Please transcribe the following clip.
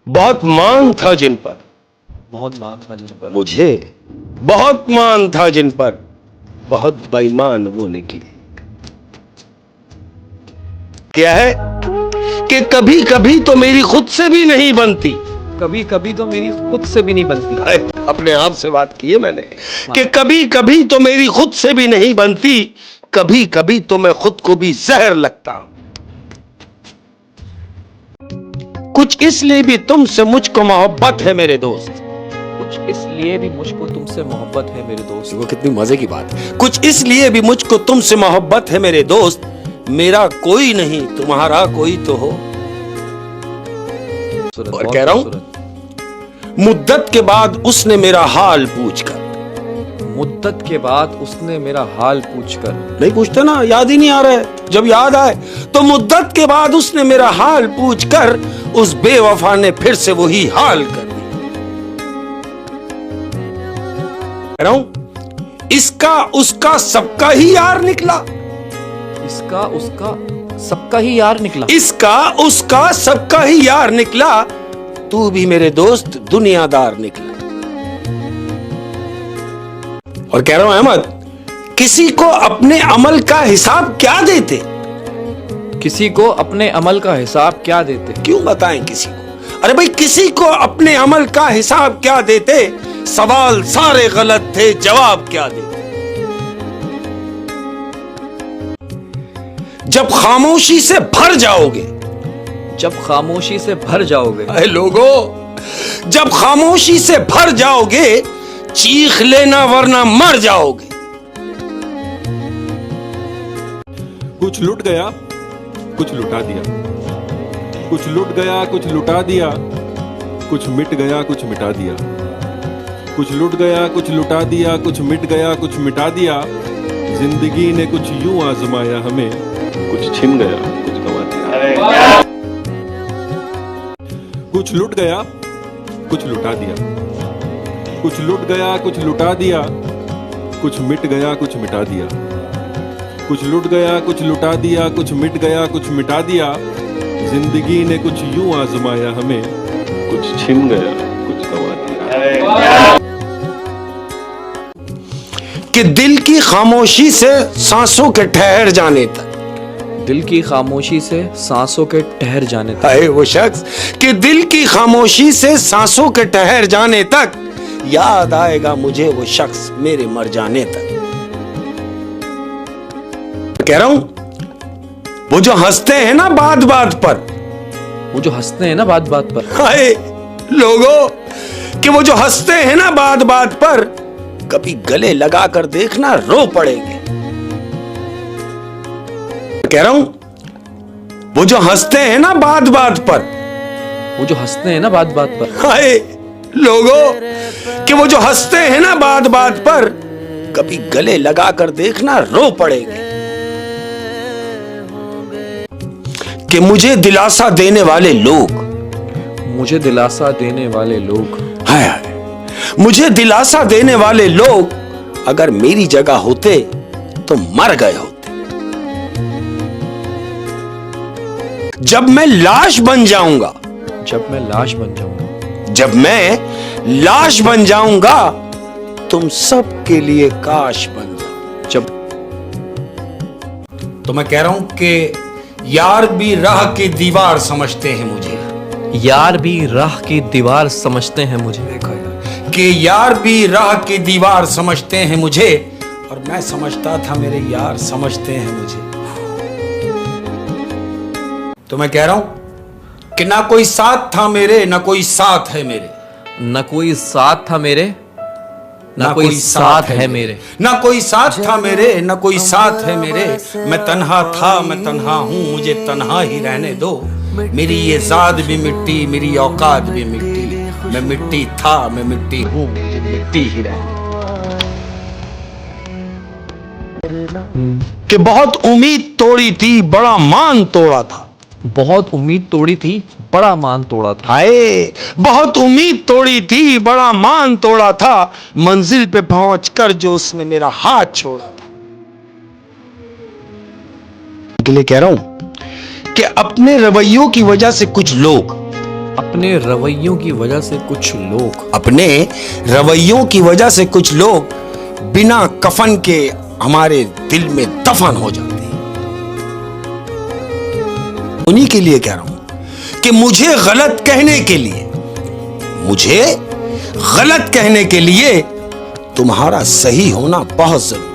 बहुत मान था जिन पर, बहुत मान था जिन पर, मुझे बहुत मान था जिन पर, बहुत बेईमान वो निकले। क्या है कि कभी कभी तो मेरी खुद से भी नहीं बनती, कभी कभी तो मेरी खुद से भी नहीं बनती। अपने आप से बात की है मैंने कि कभी कभी तो मेरी खुद से भी नहीं बनती, कभी कभी तो मैं खुद को भी जहर लगता हूं। कुछ इसलिए भी तुमसे मुझको मोहब्बत है मेरे दोस्त, कुछ इसलिए भी मुझको तुमसे मोहब्बत है मेरे दोस्त। वो कितनी मजे की बात है। कुछ इसलिए भी मुझको तुमसे मोहब्बत है मेरे दोस्त, मेरा कोई नहीं तुम्हारा कोई तो हो। और कह रहा हूं मुद्दत के बाद उसने मेरा हाल पूछकर, मुद्दत के बाद उसने मेरा हाल पूछकर, नहीं पूछते ना, याद ही नहीं आ रहा है, जब याद आए तो मुद्दत के बाद उसने मेरा हाल पूछकर उस बेवफा ने फिर से वही हाल कर दिया। कह रहा हूं इसका उसका सबका ही यार निकला, इसका उसका सबका ही यार निकला, इसका उसका सबका ही यार निकला, तू भी मेरे दोस्त दुनियादार निकला। और कह रहा हूं अहमद, किसी को अपने अमल का हिसाब क्या देते, किसी को अपने अमल का हिसाब क्या देते, क्यों बताएं किसी को, अरे भाई किसी को अपने अमल का हिसाब क्या देते, सवाल सारे गलत थे जवाब क्या देते। जब खामोशी से भर जाओगे, जब खामोशी से भर जाओगे, अरे लोगों, जब खामोशी से भर जाओगे चीख लेना वरना मर जाओगे। कुछ लुट गया कुछ लुटा दिया, कुछ लुट गया कुछ लुटा दिया, कुछ मिट गया कुछ मिटा दिया, कुछ लुट गया कुछ लुटा दिया, कुछ मिट गया कुछ मिटा दिया। जिंदगी ने कुछ यूं आजमाया हमें, कुछ छिन गया कुछ गंवा दिया। कुछ लुट गया कुछ लुटा दिया, कुछ लुट गया कुछ लुटा दिया, कुछ मिट गया कुछ मिटा दिया, कुछ लुट गया कुछ लुटा दिया, कुछ मिट गया कुछ मिटा दिया। जिंदगी ने कुछ यूं आजमाया हमें, कुछ छिन गया कुछ गंवा दिया। कि दिल की खामोशी से सांसों के ठहर जाने तक, दिल की खामोशी से सांसों के ठहर जाने तक, है वो शख्स कि दिल की खामोशी से सांसों के ठहर जाने तक याद आएगा मुझे वो शख्स मेरे मर जाने तक। कह रहा हूं वो जो हंसते हैं ना बात बात पर, वो जो हंसते हैं ना बात बात पर, हाय लोगों, कि वो जो हंसते हैं ना बात बात पर, कभी गले लगा कर देखना रो पड़ेंगे। कह रहा हूं वो जो हंसते हैं ना बात बात पर, वो जो हंसते हैं ना बात बात पर, हाय लोगों, कि वो जो हंसते हैं ना बात बात पर, कभी गले लगा कर देखना रो पड़ेंगे। कि मुझे दिलासा देने वाले लोग, मुझे दिलासा देने वाले लोग, हाय हाय, मुझे दिलासा देने वाले लोग अगर मेरी जगह होते तो मर गए होते। जब मैं लाश बन जाऊंगा, जब मैं लाश बन जाऊंगा, जब मैं लाश बन जाऊंगा, तुम सब के लिए काश बन जाओ। जब तो मैं कह रहा हूं कि यार भी राह की दीवार समझते हैं मुझे, यार भी राह की दीवार समझते हैं मुझे, देखो यार, कि यार भी राह की दीवार समझते हैं मुझे, और मैं समझता था मेरे यार समझते हैं मुझे। तो मैं कह रहा हूं कि ना कोई साथ था मेरे, ना कोई साथ है मेरे, न कोई साथ था मेरे, न कोई साथ है मेरे, ना कोई साथ था मेरे, ना कोई साथ है मेरे। मैं तन्हा था मैं तन्हा हूं, मुझे तन्हा ही रहने दो। मेरी ये जात भी मिट्टी, मेरी औकात भी मिट्टी, मैं मिट्टी था मैं मिट्टी हूं, मुझे मिट्टी ही रहने दो। कि बहुत उम्मीद तोड़ी थी बड़ा मान तोड़ा था, बहुत उम्मीद तोड़ी थी बड़ा मान तोड़ा था, हाय बहुत उम्मीद तोड़ी थी बड़ा मान तोड़ा था, मंजिल पे पहुंचकर जो उसने मेरा हाथ छोड़ा था। के लिए कह रहा हूं कि अपने रवैयों की वजह से कुछ लोग अपने रवैयों की वजह से कुछ लोग, अपने रवैयों की वजह से कुछ लोग बिना कफन के हमारे दिल में दफन हो जाते हैं। उन्हीं के लिए कह रहा हूं कि मुझे गलत कहने के लिए तुम्हारा सही होना बहुत जरूरी है।